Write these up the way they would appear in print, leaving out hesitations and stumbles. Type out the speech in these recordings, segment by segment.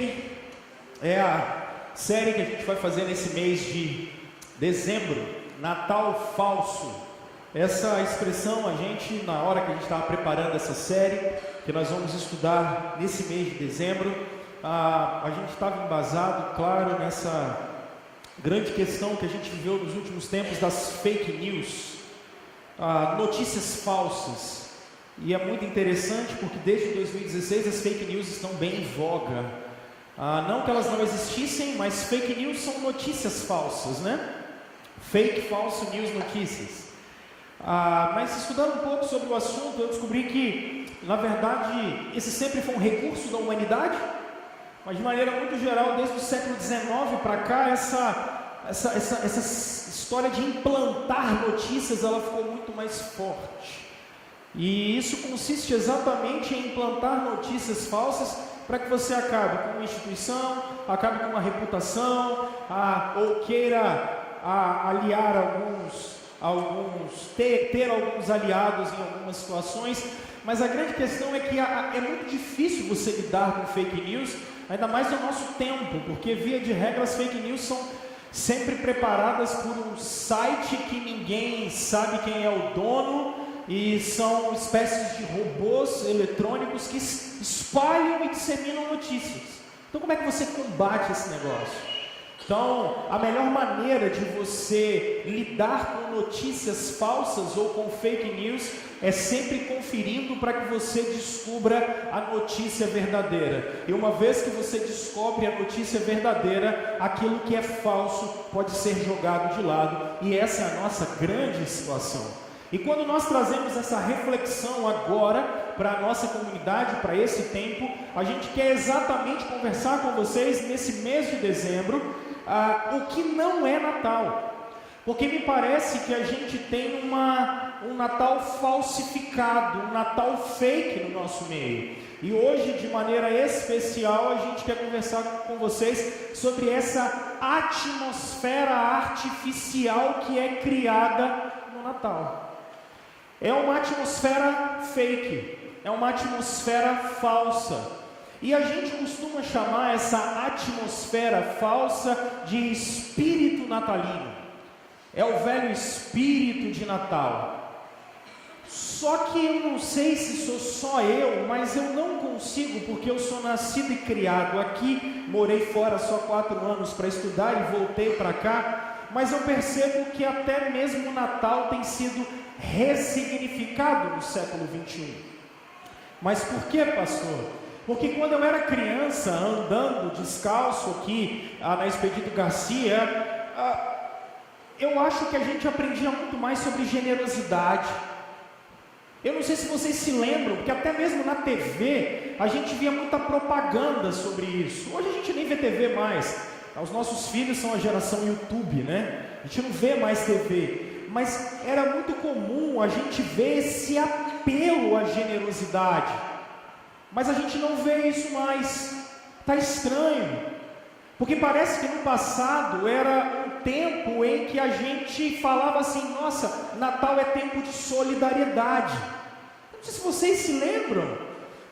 Fake é a série que a gente vai fazer nesse mês de dezembro, Natal Falso. Essa expressão, a gente, na hora que a gente estava preparando essa série, que nós vamos estudar nesse mês de dezembro, a gente estava embasado, claro, nessa grande questão que a gente viveu nos últimos tempos das fake news, notícias falsas. E é muito interessante porque desde 2016 as fake news estão bem em voga. Não que elas não existissem, mas fake news são notícias falsas, né? Fake, falso, news, notícias. Mas estudando um pouco sobre o assunto, eu descobri que, na verdade, esse sempre foi um recurso da humanidade, mas de maneira muito geral, desde o século XIX para cá, essa história de implantar notícias, ela ficou muito mais forte. E isso consiste exatamente em implantar notícias falsas para que você acabe com uma instituição, acabe com uma reputação, ou queira aliar ter alguns aliados em algumas situações. Mas a grande questão é que é muito difícil você lidar com fake news, ainda mais no nosso tempo, porque via de regra as fake news são sempre preparadas por um site que ninguém sabe quem é o dono, e são espécies de robôs eletrônicos que espalham e disseminam notícias. Então como é que você combate esse negócio? Então, a melhor maneira de você lidar com notícias falsas ou com fake news é sempre conferindo para que você descubra a notícia verdadeira. E uma vez que você descobre a notícia verdadeira, aquilo que é falso pode ser jogado de lado. E essa é a nossa grande situação. E quando nós trazemos essa reflexão agora para a nossa comunidade, para esse tempo, a gente quer exatamente conversar com vocês nesse mês de dezembro, o que não é Natal. Porque me parece que a gente tem um Natal falsificado, um Natal fake no nosso meio. E hoje, de maneira especial, a gente quer conversar com vocês sobre essa atmosfera artificial que é criada no Natal. É uma atmosfera fake, é uma atmosfera falsa. E a gente costuma chamar essa atmosfera falsa de espírito natalino. É o velho espírito de Natal. Só que eu não sei se sou só eu, mas eu não consigo, porque eu sou nascido e criado aqui, morei fora só 4 anos para estudar e voltei para cá, mas eu percebo que até mesmo o Natal tem sido ressignificado no século 21. Mas por que, pastor? Porque quando eu era criança, andando descalço aqui na Expedito Garcia, eu acho que a gente aprendia muito mais sobre generosidade. Eu não sei se vocês se lembram, porque até mesmo na TV a gente via muita propaganda sobre isso. Hoje a gente nem vê TV mais. Os nossos filhos são a geração YouTube, né? A gente não vê mais TV. Mas era muito comum a gente ver esse apelo à generosidade. Mas a gente não vê isso mais. Está estranho. Porque parece que no passado era um tempo em que a gente falava assim: nossa, Natal é tempo de solidariedade. Não sei se vocês se lembram,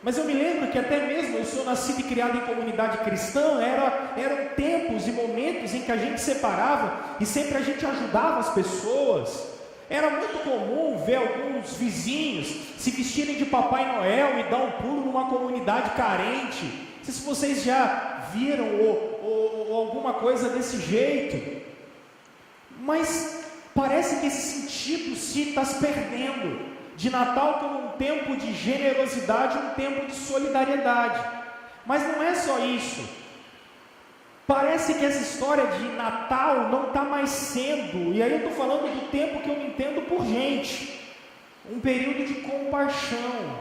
mas eu me lembro que até mesmo eu sou nascido e criado em comunidade cristã, eram tempos e momentos em que a gente separava e sempre a gente ajudava as pessoas. Era muito comum ver alguns vizinhos se vestirem de Papai Noel e dar um pulo numa comunidade carente. Não sei se vocês já viram ou alguma coisa desse jeito. Mas parece que esse sentido se está se perdendo. De Natal como um tempo de generosidade, um tempo de solidariedade. Mas não é só isso. Parece que essa história de Natal não está mais sendo, e aí eu estou falando do tempo que eu me entendo por gente, um período de compaixão,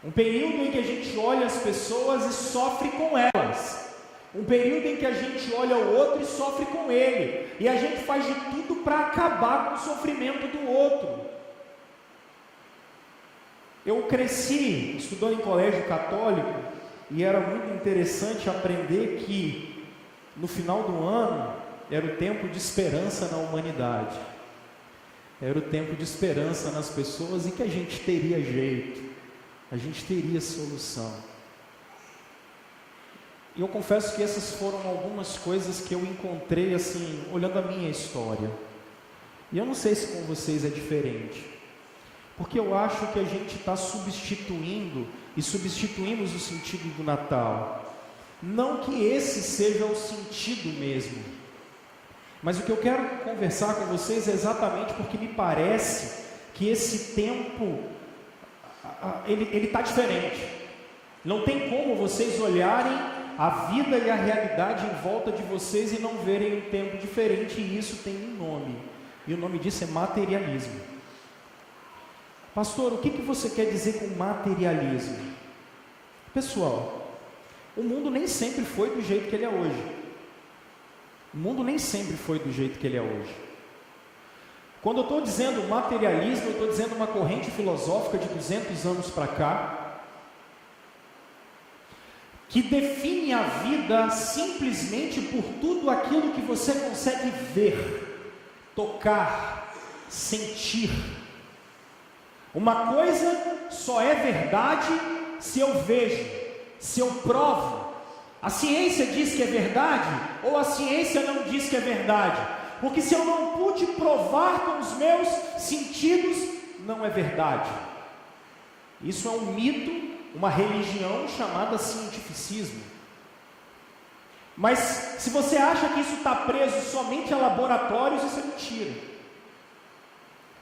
um período em que a gente olha as pessoas e sofre com elas, um período em que a gente olha o outro e sofre com ele, e a gente faz de tudo para acabar com o sofrimento do outro. Eu cresci estudando em colégio católico, e era muito interessante aprender que no final do ano, era o tempo de esperança na humanidade. Era o tempo de esperança nas pessoas e que a gente teria jeito. A gente teria solução. E eu confesso que essas foram algumas coisas que eu encontrei assim, olhando a minha história. E eu não sei se com vocês é diferente, porque eu acho que a gente está substituindo e substituímos o sentido do Natal. Não que esse seja o sentido mesmo, mas o que eu quero conversar com vocês é exatamente porque me parece que esse tempo, ele está diferente. Não tem como vocês olharem a vida e a realidade em volta de vocês e não verem um tempo diferente, e isso tem um nome, e o nome disso é materialismo. Pastor, o que você quer dizer com materialismo? Pessoal, o mundo nem sempre foi do jeito que ele é hoje. O mundo nem sempre foi do jeito que ele é hoje. Quando eu estou dizendo materialismo, eu estou dizendo uma corrente filosófica de 200 anos para cá, que define a vida simplesmente por tudo aquilo que você consegue ver, tocar, sentir. Uma coisa só é verdade se eu vejo, se eu provo. A ciência diz que é verdade, ou a ciência não diz que é verdade? Porque se eu não pude provar com os meus sentidos, não é verdade. Isso é um mito, uma religião chamada cientificismo. Mas se você acha que isso está preso somente a laboratórios, isso é mentira.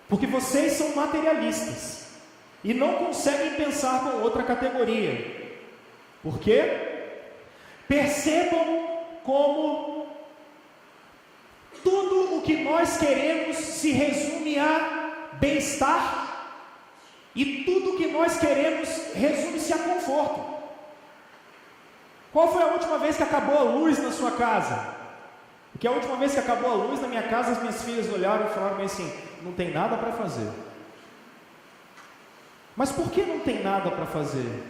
Porque vocês são materialistas e não conseguem pensar com outra categoria. Por quê? Percebam como tudo o que nós queremos se resume a bem-estar, e tudo o que nós queremos resume-se a conforto. Qual foi a última vez que acabou a luz na sua casa? Porque a última vez que acabou a luz na minha casa, as minhas filhas olharam e falaram assim: não tem nada para fazer. Mas por que não tem nada para fazer?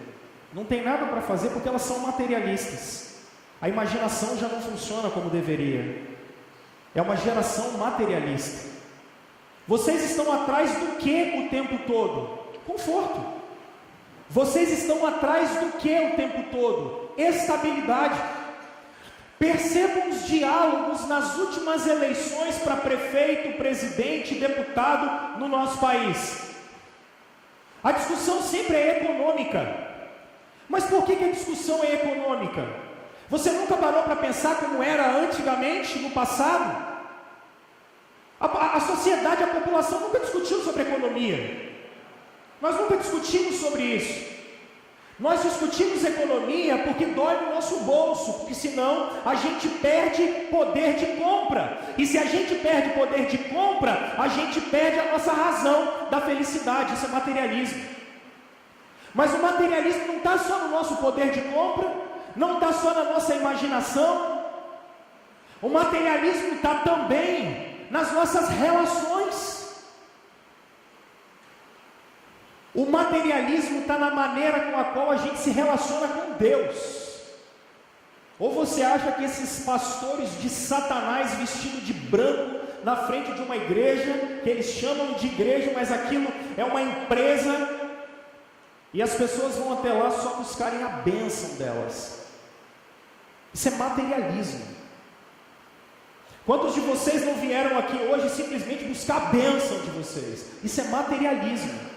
Não tem nada para fazer porque elas são materialistas. A imaginação já não funciona como deveria. É uma geração materialista. Vocês estão atrás do que o tempo todo? Conforto. Vocês estão atrás do que o tempo todo? Estabilidade. Percebam os diálogos nas últimas eleições para prefeito, presidente, deputado no nosso país. A discussão sempre é econômica. Mas por que a discussão é econômica? Você nunca parou para pensar como era antigamente, no passado? A sociedade, a população nunca discutiu sobre economia. Nós nunca discutimos sobre isso. Nós discutimos economia porque dói no nosso bolso, porque senão a gente perde poder de compra. E se a gente perde poder de compra, a gente perde a nossa razão da felicidade. Isso é materialismo. Mas o materialismo não está só no nosso poder de compra, não está só na nossa imaginação. O materialismo está também nas nossas relações. O materialismo está na maneira com a qual a gente se relaciona com Deus. Ou você acha que esses pastores de Satanás vestidos de branco na frente de uma igreja, que eles chamam de igreja, mas aquilo é uma empresa, e as pessoas vão até lá só buscarem a bênção delas? Isso é materialismo. Quantos de vocês não vieram aqui hoje simplesmente buscar a bênção de vocês? Isso é materialismo.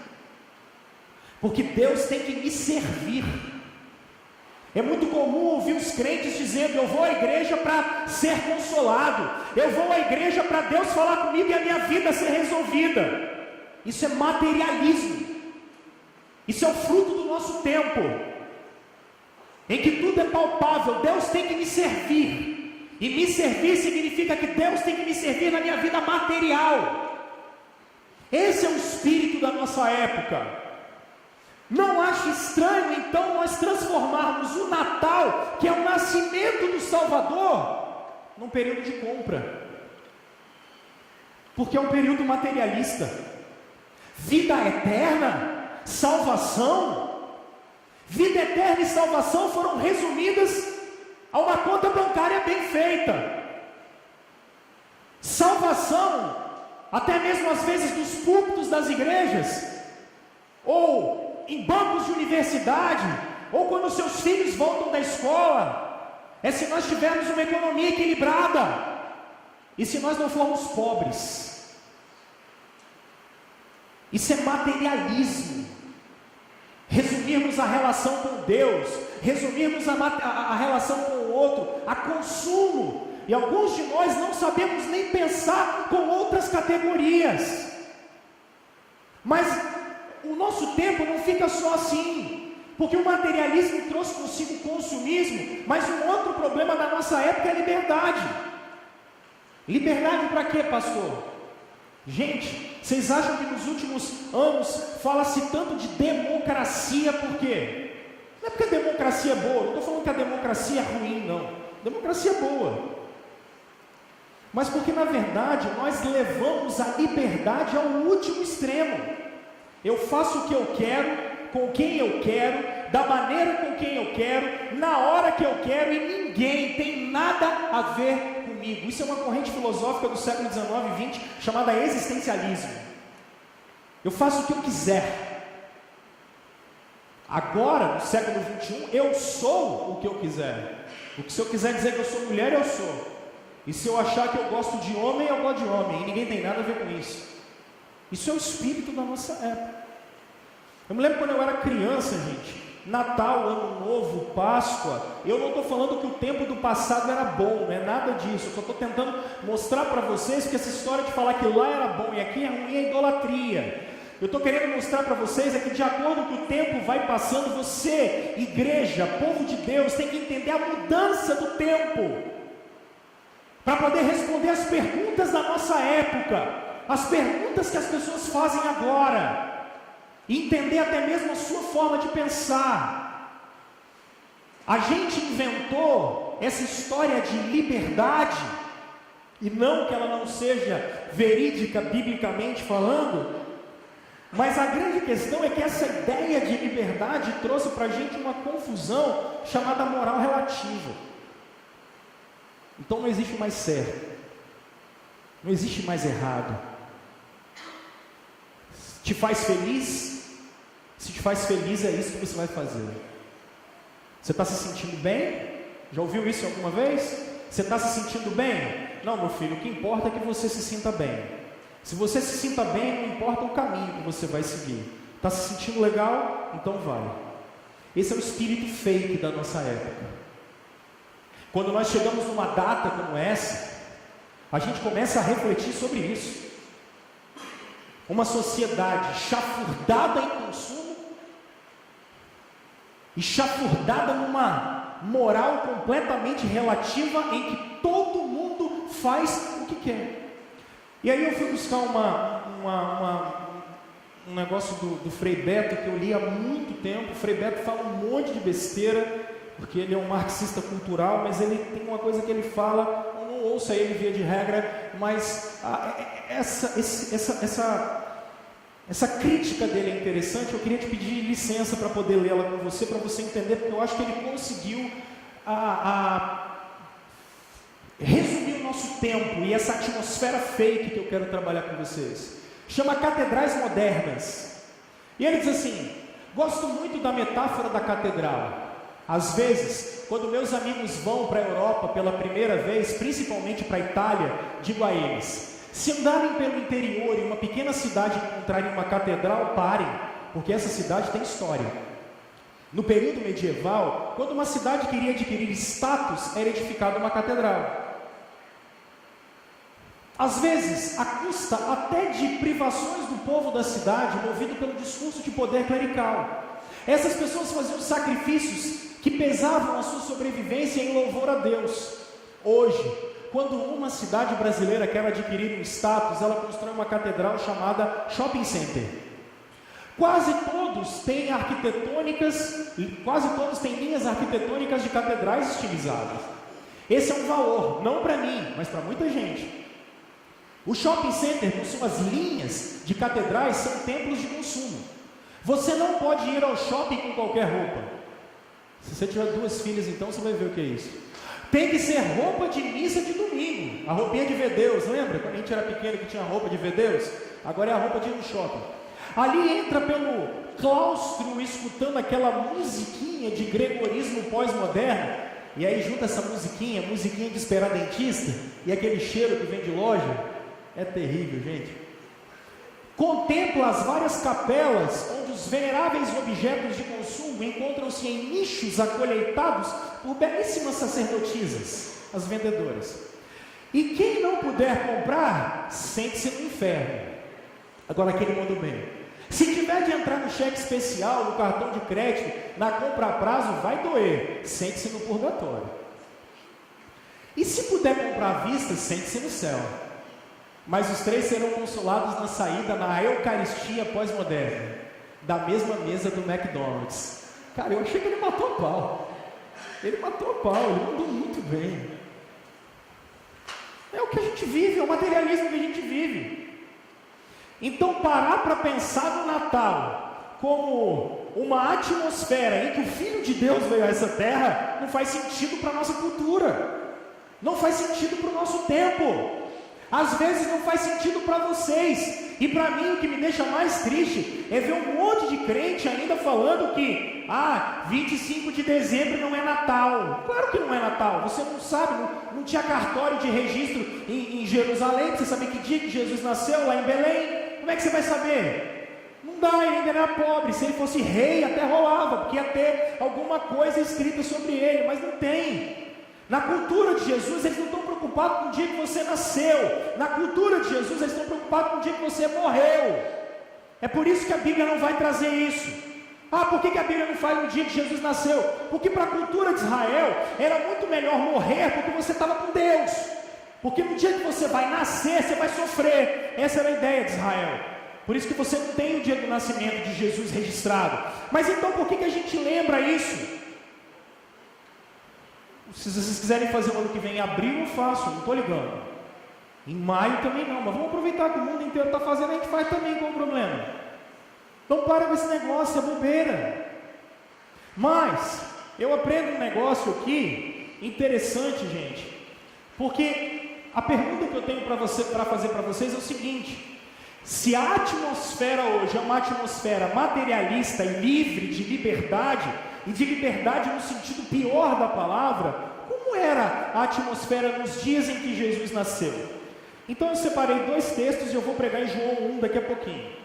Porque Deus tem que me servir. É muito comum ouvir os crentes dizendo: eu vou à igreja para ser consolado, eu vou à igreja para Deus falar comigo e a minha vida ser resolvida. Isso é materialismo. Isso é o fruto do nosso tempo, em que tudo é palpável. Deus tem que me servir, e me servir significa que Deus tem que me servir na minha vida material. Esse é o espírito da nossa época. Não acho estranho então nós transformarmos o Natal, que é o nascimento do Salvador, num período de compra, porque é um período materialista. Vida eterna, salvação, vida eterna e salvação foram resumidas a uma conta bancária bem feita. Salvação, até mesmo às vezes dos púlpitos das igrejas, ou em bancos de universidade, ou quando seus filhos voltam da escola, é se nós tivermos uma economia equilibrada, e se nós não formos pobres. Isso é materialismo. Resumirmos a relação com Deus, resumirmos a relação com o outro a consumo. E alguns de nós não sabemos nem pensar com outras categorias. Mas o nosso tempo não fica só assim, porque o materialismo trouxe consigo o consumismo, mas um outro problema da nossa época é a liberdade. Liberdade para quê, pastor? Gente, vocês acham que nos últimos anos fala-se tanto de democracia por quê? Não é porque a democracia é boa, não estou falando que a democracia é ruim, não. A democracia é boa. Mas porque na verdade nós levamos a liberdade ao último extremo. Eu faço o que eu quero, com quem eu quero, da maneira com quem eu quero, na hora que eu quero, e ninguém tem nada a ver comigo. Isso é uma corrente filosófica do século XIX e XX chamada existencialismo. Eu faço o que eu quiser. Agora, no século XXI, eu sou o que eu quiser. Se eu quiser dizer que eu sou mulher, eu sou. E se eu achar que eu gosto de homem, eu gosto de homem. E ninguém tem nada a ver com isso. Isso é o espírito da nossa época. Eu me lembro quando eu era criança, gente. Natal, Ano Novo, Páscoa. Eu não estou falando que o tempo do passado era bom, não é nada disso. Eu só estou tentando mostrar para vocês que essa história de falar que lá era bom e aqui é ruim é idolatria. Eu estou querendo mostrar para vocês é que de acordo com o tempo vai passando, você, igreja, povo de Deus, tem que entender a mudança do tempo. Para poder responder as perguntas da nossa época, as perguntas que as pessoas fazem agora, e entender até mesmo a sua forma de pensar. A gente inventou essa história de liberdade, e não que ela não seja verídica biblicamente falando, mas a grande questão é que essa ideia de liberdade trouxe para a gente uma confusão chamada moral relativa. Então não existe mais certo, não existe mais errado. Te faz feliz? Se te faz feliz, é isso que você vai fazer. Você está se sentindo bem? Já ouviu isso alguma vez? Você está se sentindo bem? Não, meu filho, o que importa é que você se sinta bem. Se você se sinta bem, não importa o caminho que você vai seguir. Está se sentindo legal? Então vai. Esse é o espírito fake da nossa época. Quando nós chegamos numa data como essa, a gente começa a refletir sobre isso. Uma sociedade chafurdada em consumo e chafurdada numa moral completamente relativa em que todo mundo faz o que quer. E aí eu fui buscar um negócio do Frei Beto que eu li há muito tempo. O Frei Beto fala um monte de besteira, porque ele é um marxista cultural, mas ele tem uma coisa que ele fala, eu não ouço ele via de regra, mas essa crítica dele é interessante. Eu queria te pedir licença para poder lê-la com você, para você entender, porque eu acho que ele conseguiu resumir o nosso tempo e essa atmosfera fake que eu quero trabalhar com vocês. Chama Catedrais Modernas. E ele diz assim: gosto muito da metáfora da catedral. Às vezes, quando meus amigos vão para a Europa pela primeira vez, principalmente para a Itália, digo a eles: se andarem pelo interior e uma pequena cidade encontrarem uma catedral, parem, porque essa cidade tem história. No período medieval, quando uma cidade queria adquirir status, era edificada uma catedral. Às vezes, à custa até de privações do povo da cidade, movido pelo discurso de poder clerical. Essas pessoas faziam sacrifícios que pesavam a sua sobrevivência em louvor a Deus. Hoje, quando uma cidade brasileira quer adquirir um status, ela constrói uma catedral chamada shopping center. Quase todos têm linhas arquitetônicas de catedrais estilizadas. Esse é um valor, não para mim, mas para muita gente. O shopping center, com suas linhas de catedrais, são templos de consumo. Você não pode ir ao shopping com qualquer roupa. Se você tiver 2 filhas, então você vai ver o que é isso. Tem que ser roupa de missa de domingo. A roupinha de ver Deus, lembra? Quando a gente era pequeno que tinha roupa de ver Deus? Agora é a roupa de ir no shopping. Ali entra pelo claustro, escutando aquela musiquinha de gregorismo pós-moderno. E aí junta essa musiquinha de esperar dentista, e aquele cheiro que vem de loja, é terrível, gente. Contempla as várias capelas, onde os veneráveis objetos de consumo encontram-se em nichos acolheitados por belíssimas sacerdotisas, as vendedoras. E quem não puder comprar, sente-se no inferno. Agora aqui ele mandou bem. Se tiver de entrar no cheque especial, no cartão de crédito, na compra a prazo, vai doer, sente-se no purgatório. E se puder comprar à vista, sente-se no céu. Mas os três serão consolados na saída, na Eucaristia pós-moderna, da mesma mesa do McDonald's. Cara, eu achei que ele matou a pau. Ele matou a pau, ele mandou muito bem. É o que a gente vive, é o materialismo que a gente vive. Então, parar para pensar no Natal como uma atmosfera em que o Filho de Deus veio a essa terra, não faz sentido para a nossa cultura, não faz sentido para o nosso tempo. Às vezes não faz sentido para vocês, e para mim o que me deixa mais triste é ver um monte de crente ainda falando que 25 de dezembro não é Natal. Claro que não é Natal, você não sabe, não tinha cartório de registro em Jerusalém, para você saber que dia que Jesus nasceu lá em Belém. Como é que você vai saber? Não dá, ele ainda era pobre. Se ele fosse rei até rolava, porque ia ter alguma coisa escrita sobre ele, mas não tem. Na cultura de Jesus, eles não estão preocupados com o dia que você nasceu. Na cultura de Jesus, eles estão preocupados com o dia que você morreu. É por isso que a Bíblia não vai trazer isso. Por que a Bíblia não fala no dia que Jesus nasceu? Porque para a cultura de Israel, era muito melhor morrer porque você estava com Deus. Porque no dia que você vai nascer, você vai sofrer. Essa era a ideia de Israel. Por isso que você não tem o dia do nascimento de Jesus registrado. Mas então por que a gente lembra isso? Se vocês quiserem fazer o ano que vem em abril, eu faço, não estou ligando. Em maio também não, mas vamos aproveitar que o mundo inteiro está fazendo, a gente faz também, qual o problema? Então para com esse negócio, é bobeira. Mas, eu aprendo um negócio aqui, interessante, gente, porque a pergunta que eu tenho para fazer para vocês é o seguinte: se a atmosfera hoje é uma atmosfera materialista e livre de liberdade, e de liberdade no sentido pior da palavra, como era a atmosfera nos dias em que Jesus nasceu? Então eu separei 2 textos e eu vou pregar em João 1 daqui a pouquinho.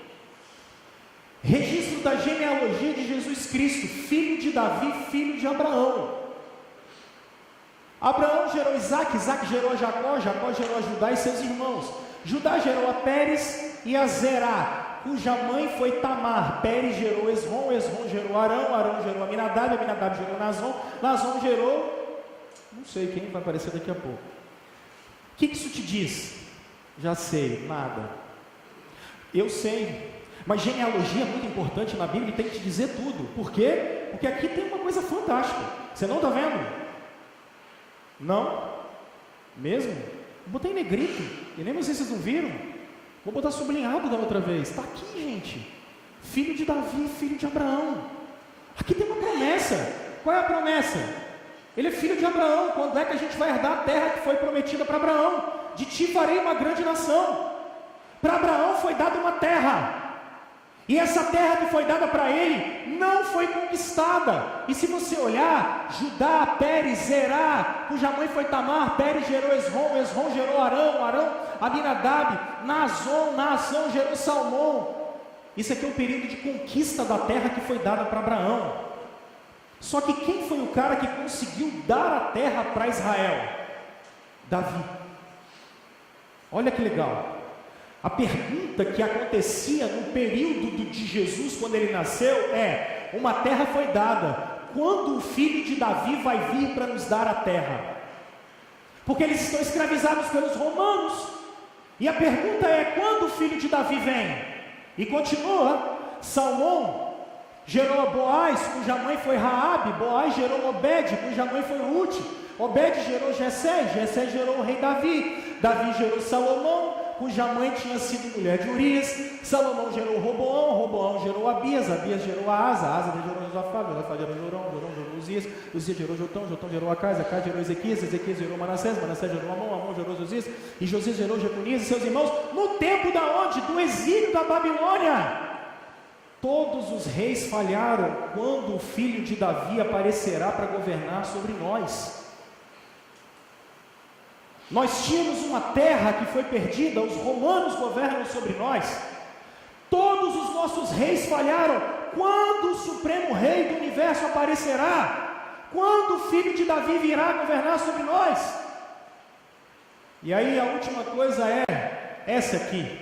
Registro da genealogia de Jesus Cristo, filho de Davi, filho de Abraão. Abraão gerou Isaac, Isaac gerou a Jacó, Jacó gerou a Judá e seus irmãos. Judá gerou a Pérez e a Zerá, cuja mãe foi Tamar. Pérez gerou Esrom, Esrom gerou Arão, Arão gerou Aminadab, Aminadab gerou Nazon, Nazon gerou, não sei quem vai aparecer daqui a pouco. O que isso te diz? Já sei, nada. Eu sei, mas genealogia é muito importante na Bíblia e tem que te dizer tudo. Por quê? Porque aqui tem uma coisa fantástica. Você não está vendo? Não? Mesmo? Eu botei em negrito, e nem sei se vocês não viram. Vou botar sublinhado da outra vez. Está aqui, gente. Filho de Davi, filho de Abraão. Aqui tem uma promessa. Qual é a promessa? Ele é filho de Abraão. Quando é que a gente vai herdar a terra que foi prometida para Abraão? De ti farei uma grande nação. Para Abraão foi dada uma terra. E essa terra que foi dada para ele não foi conquistada. E se você olhar, Judá, Pérez, Zerá, cuja mãe foi Tamar, Pérez gerou Esrom, Esrom gerou Arão, Arão, Aminadab, Nazon, Nazon gerou Salmão. Isso aqui é um período de conquista da terra que foi dada para Abraão. Só que quem foi o cara que conseguiu dar a terra para Israel? Davi. Olha que legal. A pergunta que acontecia no período de Jesus, quando ele nasceu, é: uma terra foi dada, quando o filho de Davi vai vir para nos dar a terra? Porque eles estão escravizados pelos romanos, e a pergunta é: quando o filho de Davi vem? E continua: Salmão gerou Boaz, cuja mãe foi Raabe, Boaz gerou Obed, cuja mãe foi Ruth, Obed gerou Jessé, Jessé gerou o rei Davi, Davi gerou Salomão, cuja mãe tinha sido mulher de Urias, Salomão gerou Roboão, Roboão gerou Abias, Abias gerou Asa, Asa gerou Josafá, Josafá gerou Jorão, Jorão gerou Uzias, Uzias gerou Jotão, Jotão gerou Acais, Acais gerou Ezequias, Ezequias gerou Manassés, Manassés gerou Amon, Amon gerou Josias, e Josias gerou Jeconias e seus irmãos, no tempo da onde? Do exílio da Babilônia. Todos os reis falharam quando o filho de Davi aparecerá para governar sobre nós. Nós tínhamos uma terra que foi perdida, os romanos governam sobre nós. Todos os nossos reis falharam. Quando o Supremo Rei do Universo aparecerá? Quando o Filho de Davi virá governar sobre nós? E aí a última coisa é essa aqui.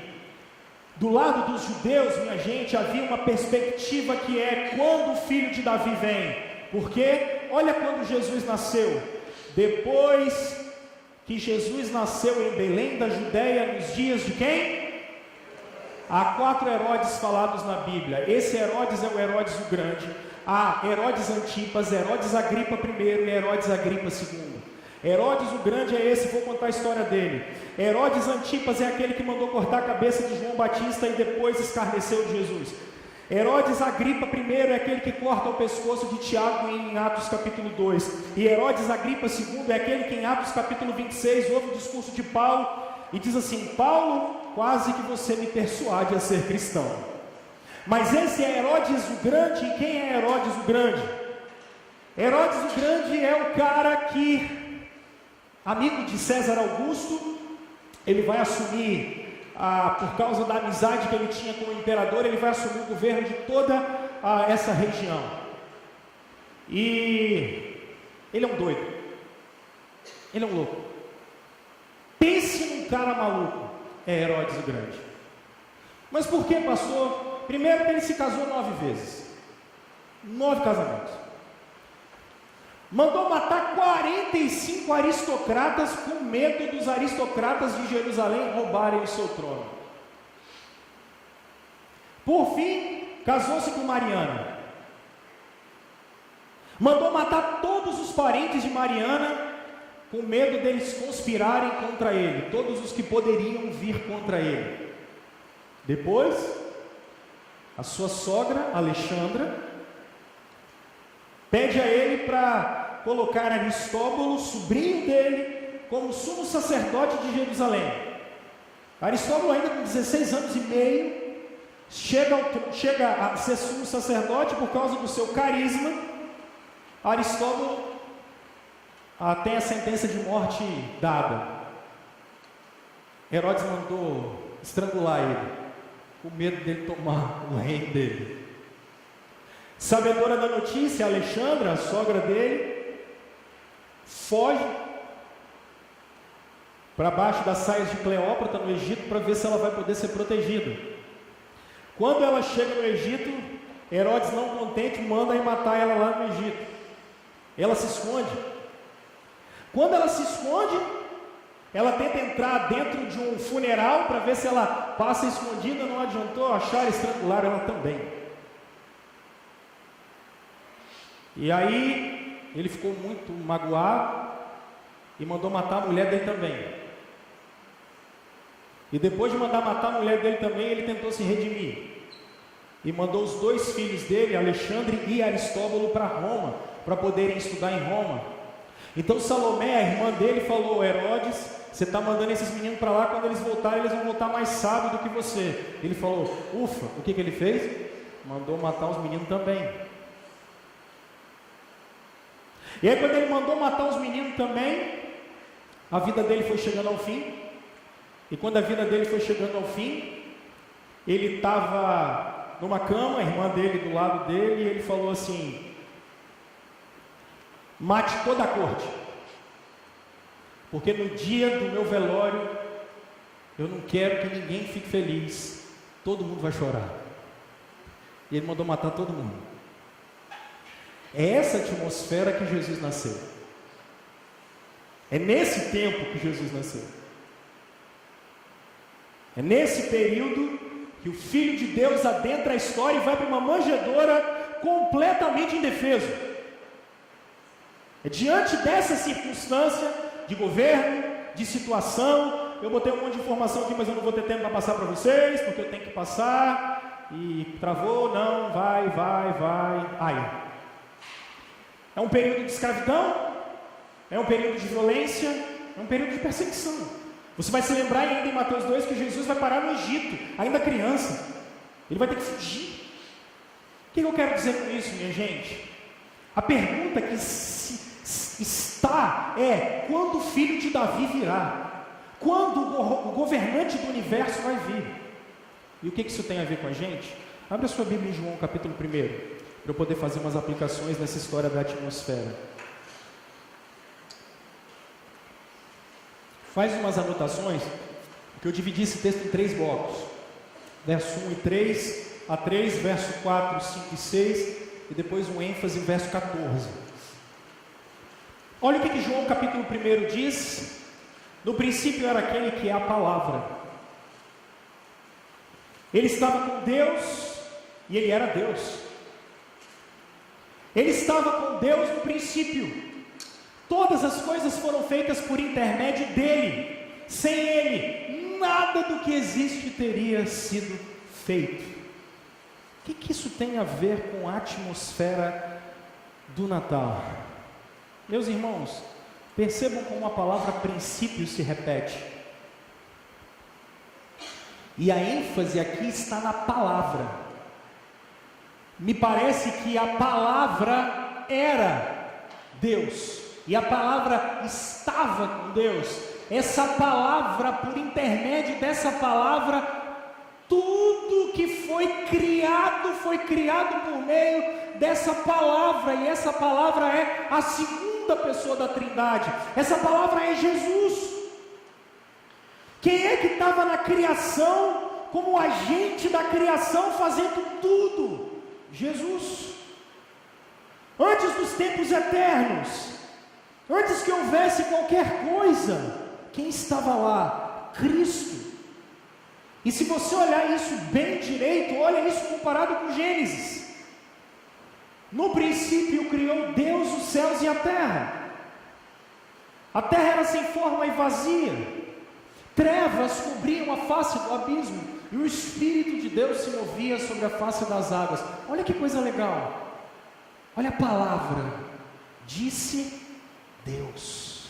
Do lado dos judeus, minha gente, havia uma perspectiva que é quando o Filho de Davi vem. Porque, olha quando Jesus nasceu. Depois que Jesus nasceu em Belém da Judéia, nos dias de quem? Há 4 Herodes falados na Bíblia. Esse Herodes é o Herodes o Grande. Há Herodes Antipas, Herodes Agripa I e Herodes Agripa II. Herodes o Grande é esse, vou contar a história dele. Herodes Antipas é aquele que mandou cortar a cabeça de João Batista e depois escarneceu de Jesus. Herodes Agripa I é aquele que corta o pescoço de Tiago em Atos capítulo 2. E Herodes Agripa II é aquele que em Atos capítulo 26 ouve o discurso de Paulo e diz assim: Paulo, quase que você me persuade a ser cristão. Mas esse é Herodes o Grande. E quem é Herodes o Grande? Herodes o Grande é o cara que, amigo de César Augusto, ele vai assumir, por causa da amizade que ele tinha com o imperador, ele vai assumir o governo de toda essa região. E ele é um doido, ele é um louco. Pense num cara maluco, é Herodes o Grande. Mas por que, pastor? Primeiro que ele se casou 9 vezes, 9 casamentos. Mandou matar 45 aristocratas com medo dos aristocratas de Jerusalém roubarem o seu trono. Por fim, casou-se com Mariana. Mandou matar todos os parentes de Mariana com medo deles conspirarem contra ele, todos os que poderiam vir contra ele. Depois, a sua sogra, Alexandra, pede a ele para colocar Aristóbulo, sobrinho dele, como sumo sacerdote de Jerusalém. Aristóbulo, ainda com 16 anos e meio, chega a ser sumo sacerdote por causa do seu carisma. Aristóbulo tem a sentença de morte dada. Herodes mandou estrangular ele, com medo dele tomar o reino dele. Sabedora da notícia, Alexandra, a sogra dele, foge para baixo das saias de Cleópatra no Egito para ver se ela vai poder ser protegida. Quando ela chega no Egito, Herodes, não contente, manda ir matar ela lá no Egito. Ela se esconde. Quando ela se esconde, ela tenta entrar dentro de um funeral para ver se ela passa escondida. Não adiantou, acharam, estrangularam ela também. E aí ele ficou muito magoado e mandou matar a mulher dele também. E depois de mandar matar a mulher dele também, ele tentou se redimir e mandou os 2 filhos dele, Alexandre e Aristóbulo, para Roma, para poderem estudar em Roma. Então Salomé, a irmã dele, falou: Herodes, você está mandando esses meninos para lá, quando eles voltarem, eles vão voltar mais sábios do que você. Ele falou: ufa. O que ele fez? Mandou matar os meninos também. E aí, quando ele mandou matar os meninos também, a vida dele foi chegando ao fim. E quando a vida dele foi chegando ao fim, ele estava numa cama, a irmã dele do lado dele, e ele falou assim: mate toda a corte, porque no dia do meu velório, eu não quero que ninguém fique feliz, todo mundo vai chorar. E ele mandou matar todo mundo. É essa atmosfera que Jesus nasceu. É nesse tempo que Jesus nasceu. É nesse período que o Filho de Deus adentra a história e vai para uma manjedoura completamente indefeso. É diante dessa circunstância de governo, de situação. Eu botei um monte de informação aqui, mas eu não vou ter tempo para passar para vocês, porque eu tenho que passar. E travou, não, vai. Ai. É um período de escravidão, é um período de violência, é um período de perseguição. Você vai se lembrar ainda em Mateus 2 que Jesus vai parar no Egito, ainda criança. Ele vai ter que fugir. O que eu quero dizer com isso, minha gente? A pergunta que Está é quando o filho de Davi virá, quando o governante do universo vai vir. E o que isso tem a ver com a gente? Abre a sua Bíblia em João capítulo 1, para eu poder fazer umas aplicações nessa história da atmosfera. Faz umas anotações, que eu dividi esse texto em 3 blocos. Verso 1 e 3, a 3, verso 4, 5 e 6, e depois um ênfase em verso 14. Olha o que João capítulo 1 diz. No princípio era aquele que é a palavra. Ele estava com Deus e ele era Deus. Ele estava com Deus no princípio. Todas as coisas foram feitas por intermédio dele. Sem ele, nada do que existe teria sido feito. O que isso tem a ver com a atmosfera do Natal? Meus irmãos, percebam como a palavra princípio se repete. E a ênfase aqui está na palavra. Me parece que a palavra era Deus. E a palavra estava com Deus. Essa palavra, por intermédio dessa palavra, tudo que foi criado por meio dessa palavra. E essa palavra é a segunda pessoa da Trindade. Essa palavra é Jesus. Quem é que estava na criação, como agente da criação, fazendo tudo? Jesus. Antes dos tempos eternos, antes que houvesse qualquer coisa, quem estava lá? Cristo. E se você olhar isso bem direito, olha isso comparado com Gênesis. No princípio criou Deus os céus e a terra. A terra era sem forma e vazia. Trevas cobriam a face do abismo, e o Espírito de Deus se movia sobre a face das águas. Olha que coisa legal. Olha a palavra. Disse Deus.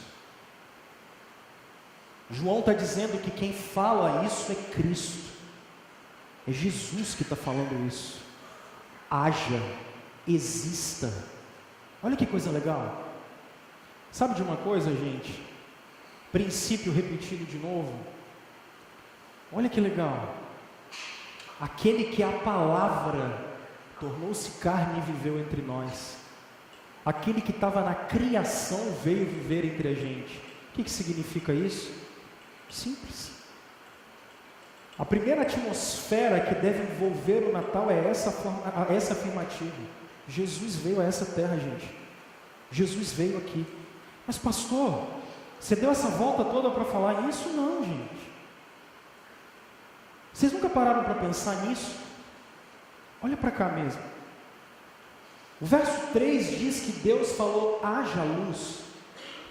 João está dizendo que quem fala isso é Cristo. É Jesus que está falando isso. Haja, exista. Olha que coisa legal. Sabe de uma coisa, gente? Princípio repetido de novo. Olha que legal. Aquele que a palavra tornou-se carne e viveu entre nós. Aquele que estava na criação veio viver entre a gente. O que significa isso? Simples. A primeira atmosfera que deve envolver o Natal é essa afirmativa. Jesus veio a essa terra, gente. Jesus veio aqui. Mas pastor, você deu essa volta toda para falar isso? Não, gente. Vocês nunca pararam para pensar nisso? Olha para cá mesmo. O verso 3 diz que Deus falou, haja luz.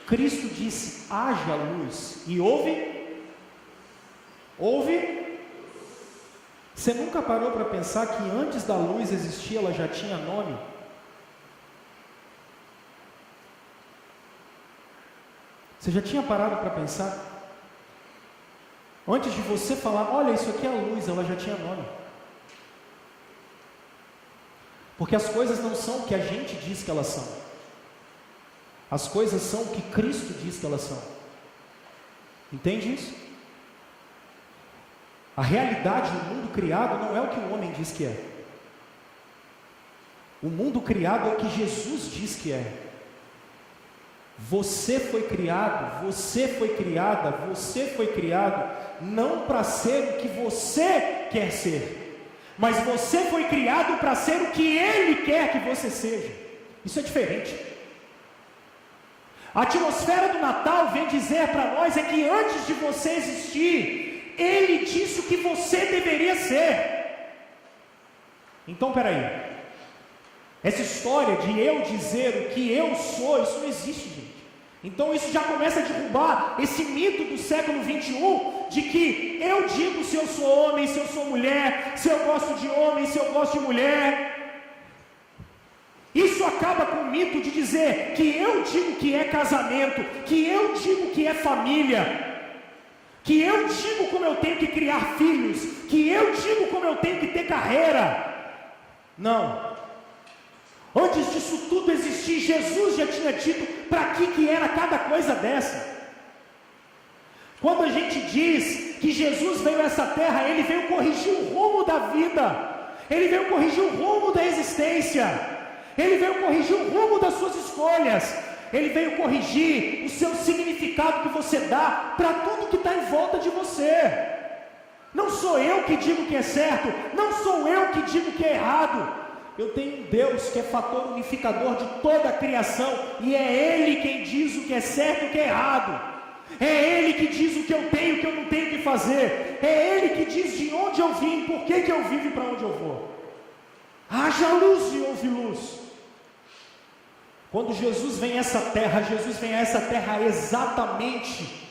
Cristo disse, haja luz. E houve? Houve? Você nunca parou para pensar que antes da luz existir, ela já tinha nome? Você já tinha parado para pensar? Antes de você falar, olha, isso aqui é a luz, ela já tinha nome. Porque as coisas não são o que a gente diz que elas são. As coisas são o que Cristo diz que elas são. Entende isso? A realidade do mundo criado não é o que o homem diz que é. O mundo criado é o que Jesus diz que é. Você foi criado, você foi criada, você foi criado não para ser o que você quer ser, mas você foi criado para ser o que Ele quer que você seja. Isso é diferente. A atmosfera do Natal vem dizer para nós é que antes de você existir, Ele disse o que você deveria ser. Então, peraí. Essa história de eu dizer o que eu sou, isso não existe, gente. Então isso já começa a derrubar esse mito do século 21, de que eu digo se eu sou homem, se eu sou mulher, se eu gosto de homem, se eu gosto de mulher. Isso acaba com o mito de dizer que eu digo que é casamento, que eu digo que é família, que eu digo como eu tenho que criar filhos, que eu digo como eu tenho que ter carreira. Não. Antes disso tudo existir, Jesus já tinha dito para que era cada coisa dessa. Quando a gente diz que Jesus veio a essa terra, Ele veio corrigir o rumo da vida, Ele veio corrigir o rumo da existência, Ele veio corrigir o rumo das suas escolhas, Ele veio corrigir o seu significado que você dá para tudo que está em volta de você. Não sou eu que digo que é certo, não sou eu que digo que é errado. Eu tenho um Deus que é fator unificador de toda a criação, e é Ele quem diz o que é certo e o que é errado. É Ele que diz o que eu tenho e o que eu não tenho que fazer. É Ele que diz de onde eu vim, por que eu vivo e para onde eu vou. Haja luz e houve luz. Quando Jesus vem a essa terra, Jesus vem a essa terra exatamente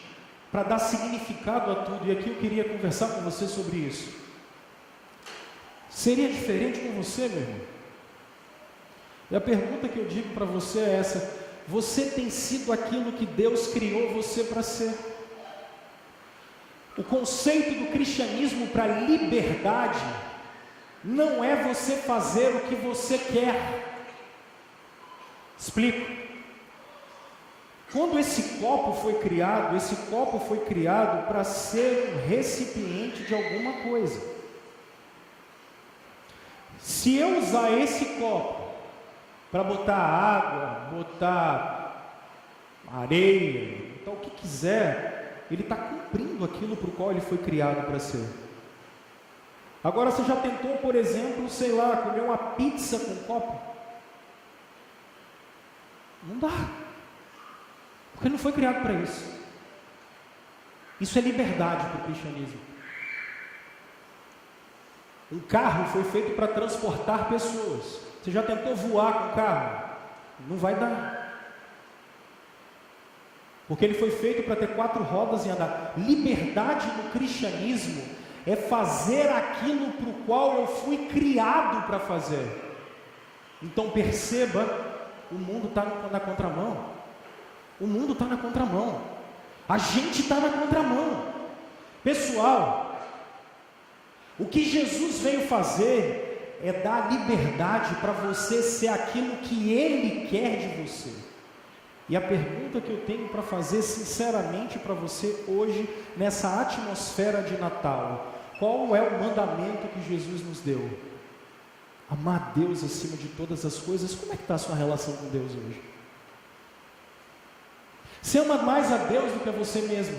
para dar significado a tudo. E aqui eu queria conversar com você sobre isso. Seria diferente com você, meu irmão? E a pergunta que eu digo para você é essa: você tem sido aquilo que Deus criou você para ser? O conceito do cristianismo para liberdade não é você fazer o que você quer. Explico. Quando esse copo foi criado para ser um recipiente de alguma coisa. Se eu usar esse copo para botar água, botar areia, botar o que quiser, ele está cumprindo aquilo para o qual ele foi criado para ser. Agora, você já tentou, por exemplo, sei lá, comer uma pizza com copo? Não dá, porque não foi criado para isso. Isso é liberdade para o cristianismo. Um carro foi feito para transportar pessoas. Você já tentou voar com o carro? Não vai dar. Porque ele foi feito para ter 4 rodas e andar. Liberdade no cristianismo é fazer aquilo para o qual eu fui criado para fazer. Então perceba, o mundo está na contramão. O mundo está na contramão. A gente está na contramão. Pessoal, o que Jesus veio fazer é dar liberdade para você ser aquilo que Ele quer de você. E a pergunta que eu tenho para fazer sinceramente para você hoje, nessa atmosfera de Natal: qual é o mandamento que Jesus nos deu? Amar Deus acima de todas as coisas. Como é que está a sua relação com Deus hoje? Você ama mais a Deus do que a você mesmo?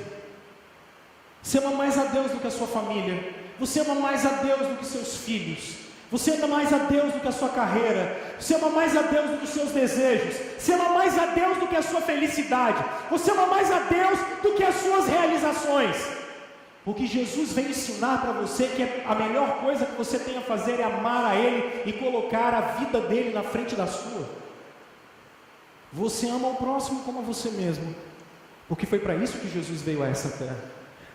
Você ama mais a Deus do que a sua família? Você ama mais a Deus do que seus filhos? Você ama mais a Deus do que a sua carreira? Você ama mais a Deus do que os seus desejos? Você ama mais a Deus do que a sua felicidade? Você ama mais a Deus do que as suas realizações? Porque Jesus vem ensinar para você que a melhor coisa que você tem a fazer é amar a Ele e colocar a vida dEle na frente da sua. Você ama o próximo como a você mesmo, porque foi para isso que Jesus veio a essa terra,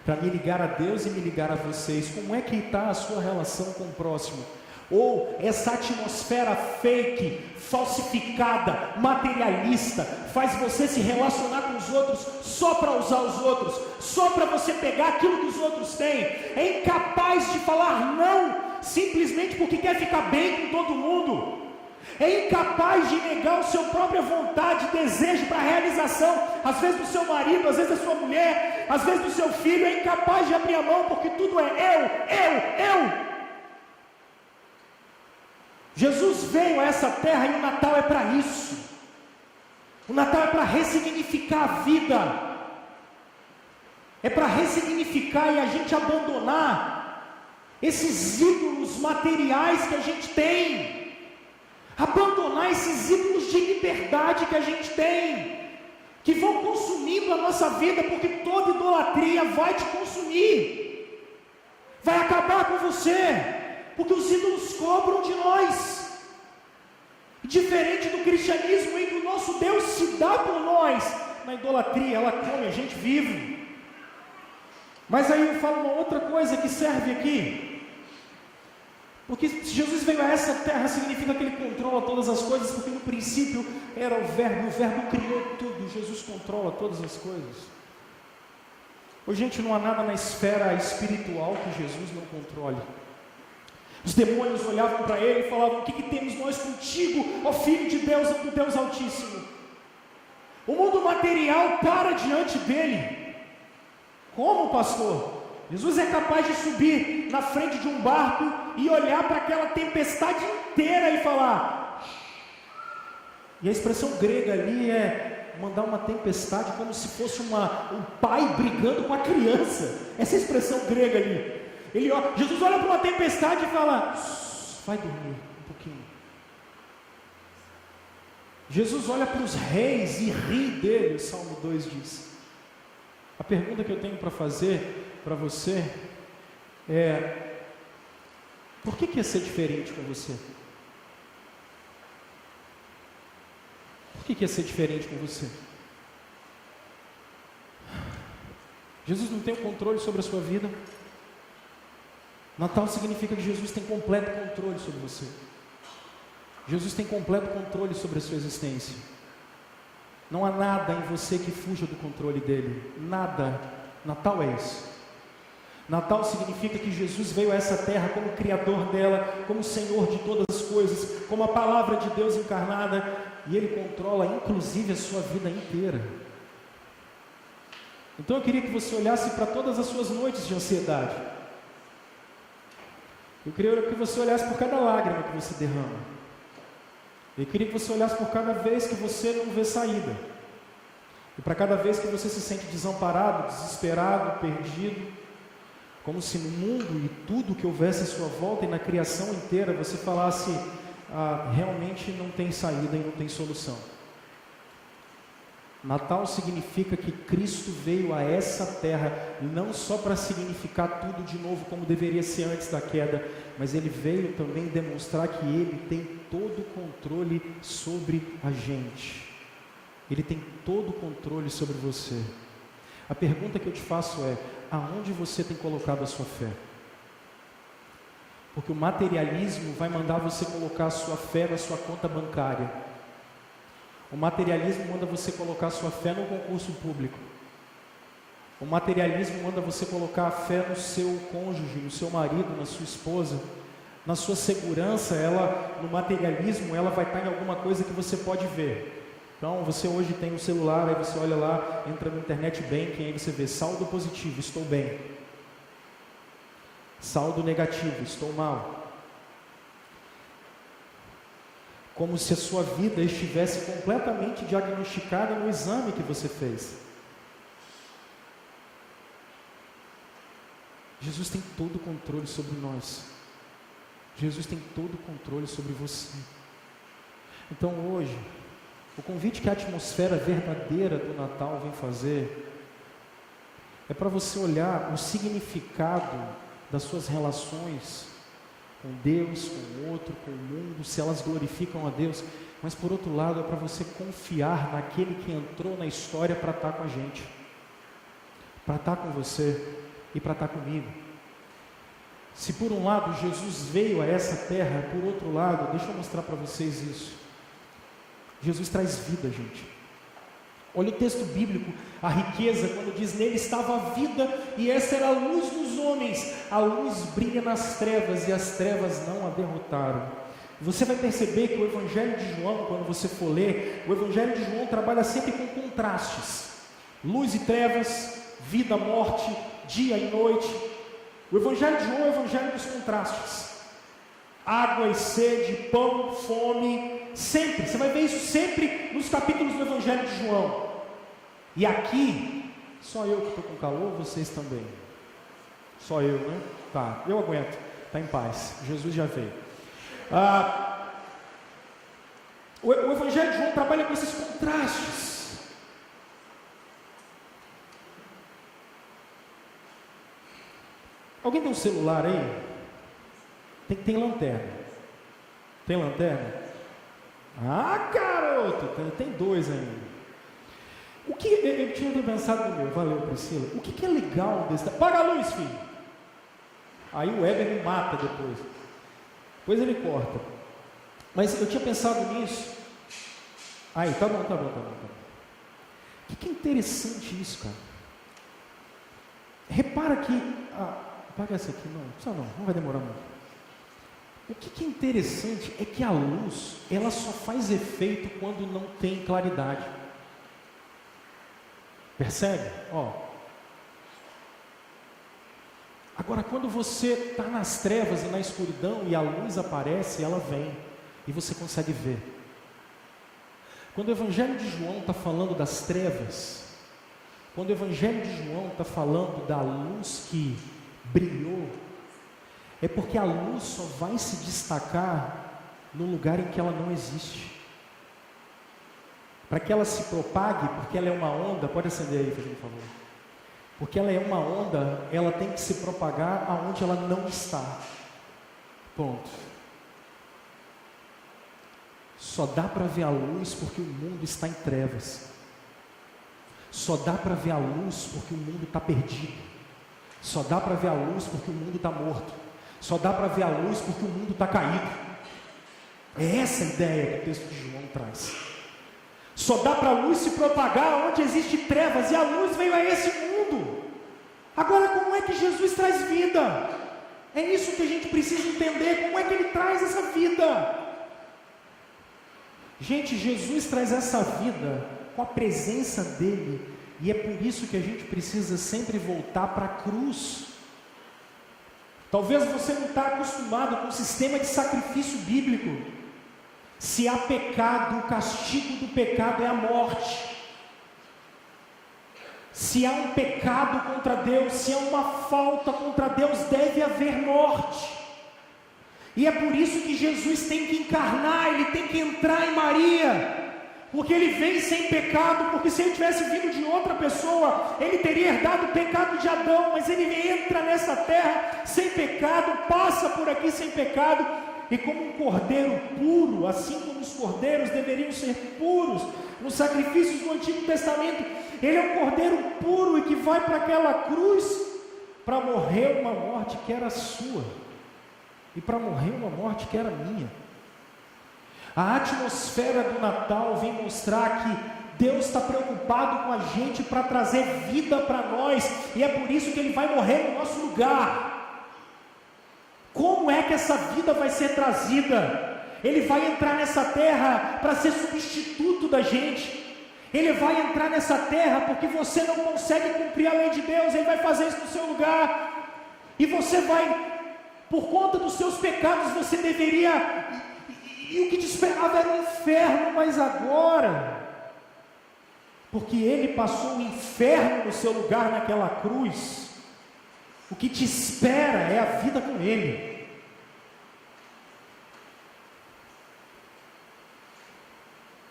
para me ligar a Deus e me ligar a vocês. Como é que está a sua relação com o próximo? Ou essa atmosfera fake, falsificada, materialista, faz você se relacionar com os outros só para usar os outros, só para você pegar aquilo que os outros têm, é incapaz de falar não, simplesmente porque quer ficar bem com todo mundo, é incapaz de negar a sua própria vontade, desejo para realização, às vezes do seu marido, às vezes da sua mulher, às vezes do seu filho, é incapaz de abrir a mão, porque tudo é eu. Jesus veio a essa terra e o Natal é para isso. O Natal é para ressignificar a vida, é para ressignificar e a gente abandonar esses ídolos materiais que a gente tem, abandonar esses ídolos de liberdade que a gente tem, que vão consumindo a nossa vida, porque toda idolatria vai te consumir, vai acabar com você, porque os ídolos cobram de nós. Diferente do cristianismo, em que o nosso Deus se dá por nós, na idolatria ela come a gente vivo. Mas aí eu falo uma outra coisa que serve aqui, porque se Jesus veio a essa terra, significa que Ele controla todas as coisas, porque no princípio era o Verbo criou tudo, Jesus controla todas as coisas. Hoje, gente, não há nada na esfera espiritual que Jesus não controle. Os demônios olhavam para ele e falavam: o que temos nós contigo, ó Filho de Deus, do Deus Altíssimo? O mundo material para diante dele. Como, pastor? Jesus é capaz de subir na frente de um barco e olhar para aquela tempestade inteira e falar. E a expressão grega ali é mandar uma tempestade como se fosse um pai brigando com a criança. Essa é a expressão grega ali. Jesus olha para uma tempestade e fala: vai dormir um pouquinho. Jesus olha para os reis e ri dele, o Salmo 2 diz. A pergunta que eu tenho para fazer para você é: por que ia ser diferente com você? Por que ia ser diferente com você? Jesus não tem o controle sobre a sua vida. Natal significa que Jesus tem completo controle sobre você. Jesus tem completo controle sobre a sua existência. Não há nada em você que fuja do controle dele. Nada. Natal é isso. Natal significa que Jesus veio a essa terra como Criador dela, como Senhor de todas as coisas, como a palavra de Deus encarnada, e Ele controla inclusive a sua vida inteira. Então eu queria que você olhasse para todas as suas noites de ansiedade. Eu queria que você olhasse por cada lágrima que você derrama. Eu queria que você olhasse por cada vez que você não vê saída. E para cada vez que você se sente desamparado, desesperado, perdido, como se no mundo e tudo que houvesse à sua volta e na criação inteira você falasse: realmente não tem saída e não tem solução. Natal significa que Cristo veio a essa terra não só para significar tudo de novo como deveria ser antes da queda, mas Ele veio também demonstrar que Ele tem todo o controle sobre a gente. Ele tem todo o controle sobre você. A pergunta que eu te faço é: aonde você tem colocado a sua fé? Porque o materialismo vai mandar você colocar a sua fé na sua conta bancária. O materialismo manda você colocar a sua fé no concurso público. O materialismo manda você colocar a fé no seu cônjuge, no seu marido, na sua esposa, na sua segurança. No materialismo, ela vai estar em alguma coisa que você pode ver. Então, você hoje tem um celular, aí você olha lá, entra no internet banking, aí você vê saldo positivo, estou bem. Saldo negativo, estou mal. Como se a sua vida estivesse completamente diagnosticada no exame que você fez. Jesus tem todo o controle sobre nós. Jesus tem todo o controle sobre você. Então hoje, o convite que a atmosfera verdadeira do Natal vem fazer é para você olhar o significado das suas relações com Deus, com o outro, com o mundo, se elas glorificam a Deus, mas por outro lado é para você confiar naquele que entrou na história para estar com a gente, para estar com você e para estar comigo. Se por um lado Jesus veio a essa terra, por outro lado, deixa eu mostrar para vocês isso, Jesus traz vida, gente. Olha o texto bíblico, a riqueza, quando diz: nele estava a vida e essa era a luz dos homens. A luz brilha nas trevas e as trevas não a derrotaram. Você vai perceber que o Evangelho de João, quando você for ler, o Evangelho de João trabalha sempre com contrastes. Luz e trevas, vida, morte, dia e noite. O Evangelho de João é o Evangelho dos contrastes. Água e sede, pão, fome, sempre, você vai ver isso sempre nos capítulos do Evangelho de João. E aqui, só eu que estou com calor, vocês também? Só eu, né? Tá, eu aguento, está em paz, Jesus já veio. O Evangelho de João trabalha com esses contrastes. Alguém tem um celular aí? Tem lanterna. Tem lanterna? Ah, garoto, tem dois ainda. O que eu tinha pensado no meu, valeu, Priscila. O que é legal desse? Apaga a luz, filho. Aí o Weber me mata depois. Depois ele corta. Mas eu tinha pensado nisso. Aí, tá bom. O que é interessante isso, cara? Repara que. Apaga essa aqui, não vai demorar muito. O que é interessante é que a luz, ela só faz efeito quando não tem claridade. Percebe? Agora, quando você está nas trevas e na escuridão e a luz aparece, ela vem e você consegue ver. Quando o Evangelho de João está falando das trevas, quando o Evangelho de João está falando da luz que brilhou, é porque a luz só vai se destacar no lugar em que ela não existe. Para que ela se propague, porque ela é uma onda, pode acender aí, por favor. Porque ela é uma onda, ela tem que se propagar aonde ela não está. Ponto. Só dá para ver a luz porque o mundo está em trevas. Só dá para ver a luz porque o mundo está perdido. Só dá para ver a luz porque o mundo está morto. Só dá para ver a luz porque o mundo está caído. É essa a ideia que o texto de João traz. Só dá para a luz se propagar onde existe trevas, e a luz veio a esse mundo. Agora, como é que Jesus traz vida? É isso que a gente precisa entender, como é que Ele traz essa vida. Gente, Jesus traz essa vida com a presença dEle, e é por isso que a gente precisa sempre voltar para a cruz. Talvez você não está acostumado com o sistema de sacrifício bíblico. Se há pecado, o castigo do pecado é a morte. Se há um pecado contra Deus, se há uma falta contra Deus, deve haver morte. E é por isso que Jesus tem que encarnar, Ele tem que entrar em Maria, porque Ele vem sem pecado, porque se Ele tivesse vindo de outra pessoa, Ele teria herdado o pecado de Adão, mas Ele entra nessa terra sem pecado, passa por aqui sem pecado, e como um cordeiro puro, assim como os cordeiros deveriam ser puros, nos sacrifícios do Antigo Testamento, Ele é um cordeiro puro e que vai para aquela cruz, para morrer uma morte que era sua, e para morrer uma morte que era minha. A atmosfera do Natal vem mostrar que Deus está preocupado com a gente para trazer vida para nós, e é por isso que Ele vai morrer no nosso lugar. Como é que essa vida vai ser trazida? Ele vai entrar nessa terra para ser substituto da gente. Ele vai entrar nessa terra porque você não consegue cumprir a lei de Deus, Ele vai fazer isso no seu lugar, e você vai, por conta dos seus pecados, você deveria, e o que te esperava era o inferno, mas agora, porque Ele passou o inferno no seu lugar naquela cruz, o que te espera é a vida com Ele.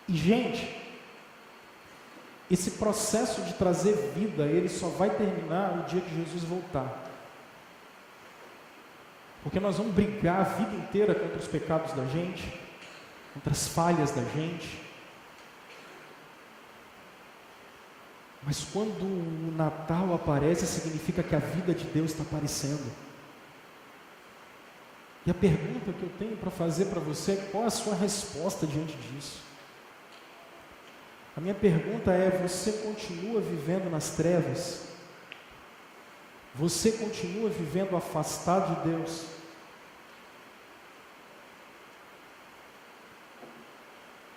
E gente, esse processo de trazer vida, ele só vai terminar no dia que Jesus voltar. Porque nós vamos brigar a vida inteira contra os pecados da gente, contra as falhas da gente. Mas quando o Natal aparece, significa que a vida de Deus está aparecendo. E a pergunta que eu tenho para fazer para você é: qual a sua resposta diante disso? A minha pergunta é: você continua vivendo nas trevas? Você continua vivendo afastado de Deus?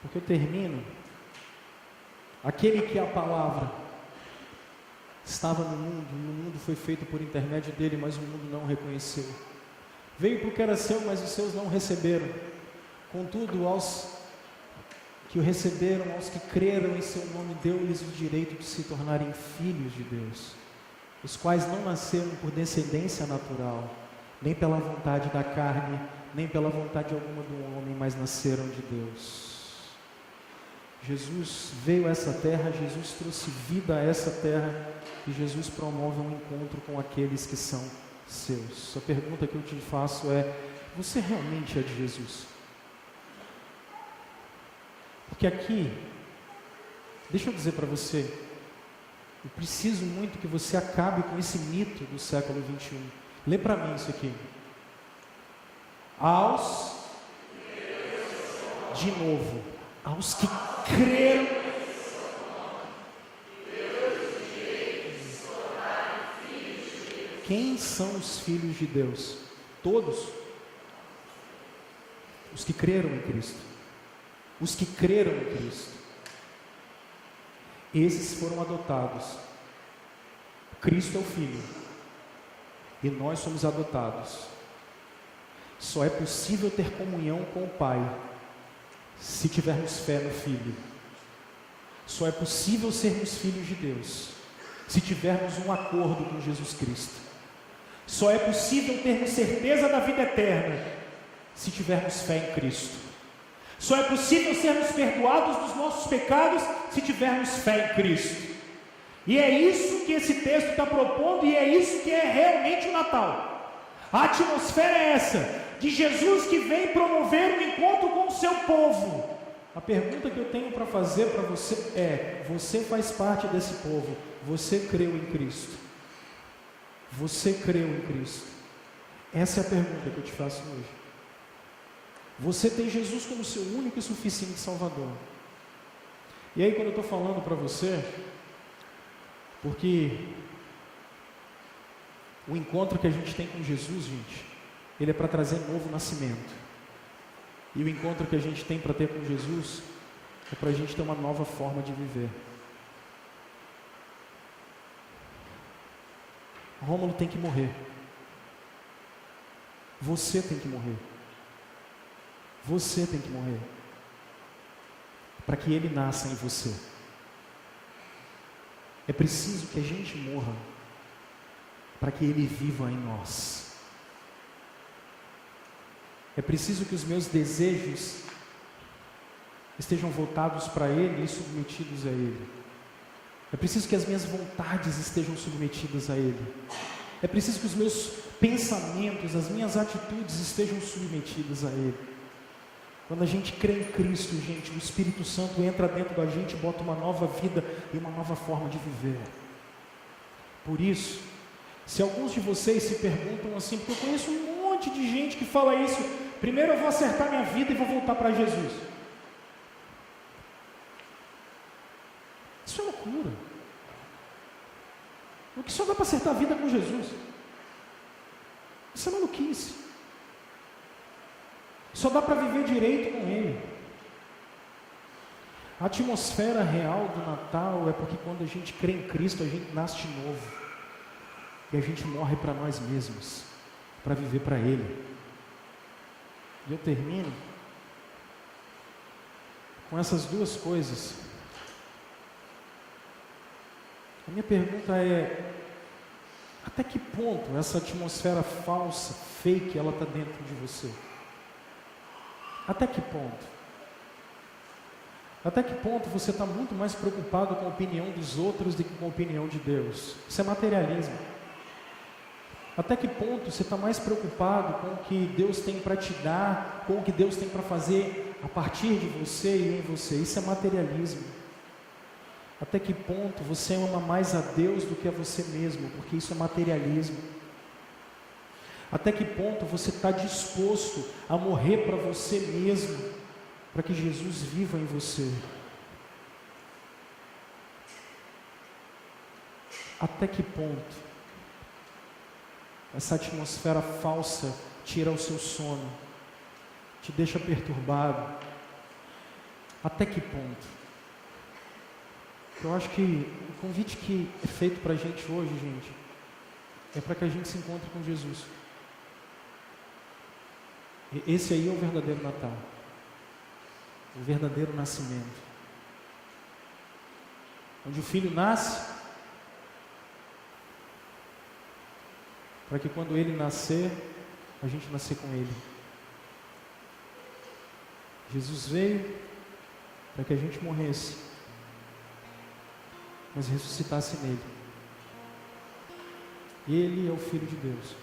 Porque eu termino. Aquele que é a palavra estava no mundo foi feito por intermédio dele, mas o mundo não o reconheceu. Veio para o que era seu, mas os seus não receberam. Contudo, aos que o receberam, aos que creram em seu nome, deu-lhes o direito de se tornarem filhos de Deus, os quais não nasceram por descendência natural, nem pela vontade da carne, nem pela vontade alguma do homem, mas nasceram de Deus. Jesus veio a essa terra, Jesus trouxe vida a essa terra, e Jesus promove um encontro com aqueles que são seus. A pergunta que eu te faço é: você realmente é de Jesus? Porque aqui, deixa eu dizer para você, eu preciso muito que você acabe com esse mito do século 21. Lê para mim isso aqui. De novo, aos que creram, quem são os filhos de Deus? Todos? Os que creram em Cristo. Os que creram em Cristo. Esses foram adotados. Cristo é o Filho. E nós somos adotados. Só é possível ter comunhão com o Pai se tivermos fé no Filho. Só é possível sermos filhos de Deus se tivermos um acordo com Jesus Cristo. Só é possível termos certeza da vida eterna se tivermos fé em Cristo. Só é possível sermos perdoados dos nossos pecados se tivermos fé em Cristo. E é isso que esse texto está propondo, e é isso que é realmente o Natal. A atmosfera é essa, de Jesus que vem promover um encontro com o seu povo. A pergunta que eu tenho para fazer para você é: você faz parte desse povo? Você creu em Cristo? Você creu em Cristo? Essa é a pergunta que eu te faço hoje. Você tem Jesus como seu único e suficiente Salvador? E aí, quando eu estou falando para você, porque o encontro que a gente tem com Jesus, gente, ele é para trazer novo nascimento. E o encontro que a gente tem para ter com Jesus é para a gente ter uma nova forma de viver. Rômulo tem que morrer. Você tem que morrer. Você tem que morrer. Para que ele nasça em você. É preciso que a gente morra para que ele viva em nós. É preciso que os meus desejos estejam voltados para ele e submetidos a ele. É preciso que as minhas vontades estejam submetidas a ele. É preciso que os meus pensamentos, as minhas atitudes estejam submetidas a ele. Quando a gente crê em Cristo, gente, o Espírito Santo entra dentro da gente e bota uma nova vida e uma nova forma de viver. Por isso, se alguns de vocês se perguntam assim, porque eu conheço um monte de gente que fala isso: primeiro eu vou acertar minha vida e vou voltar para Jesus. Isso é loucura. O que só dá para acertar a vida com Jesus? Isso é maluquice. Só dá para viver direito com Ele. A atmosfera real do Natal é porque quando a gente crê em Cristo, a gente nasce de novo. E a gente morre para nós mesmos, para viver para Ele. E eu termino com essas duas coisas. A minha pergunta é: até que ponto essa atmosfera falsa, fake, ela está dentro de você? Até que ponto? Até que ponto você está muito mais preocupado com a opinião dos outros do que com a opinião de Deus? Isso é materialismo. Até que ponto você está mais preocupado com o que Deus tem para te dar, com o que Deus tem para fazer a partir de você e em você? Isso é materialismo. Até que ponto você ama mais a Deus do que a você mesmo, porque isso é materialismo. Até que ponto você está disposto a morrer para você mesmo, para que Jesus viva em você? Até que ponto essa atmosfera falsa tira o seu sono, te deixa perturbado? Até que ponto? Eu acho que o convite que é feito para a gente hoje, gente, é para que a gente se encontre com Jesus. Esse aí é o verdadeiro Natal, o verdadeiro nascimento, onde o Filho nasce, para que quando Ele nascer, a gente nascer com Ele. Jesus veio para que a gente morresse, mas ressuscitasse nele. Ele é o Filho de Deus.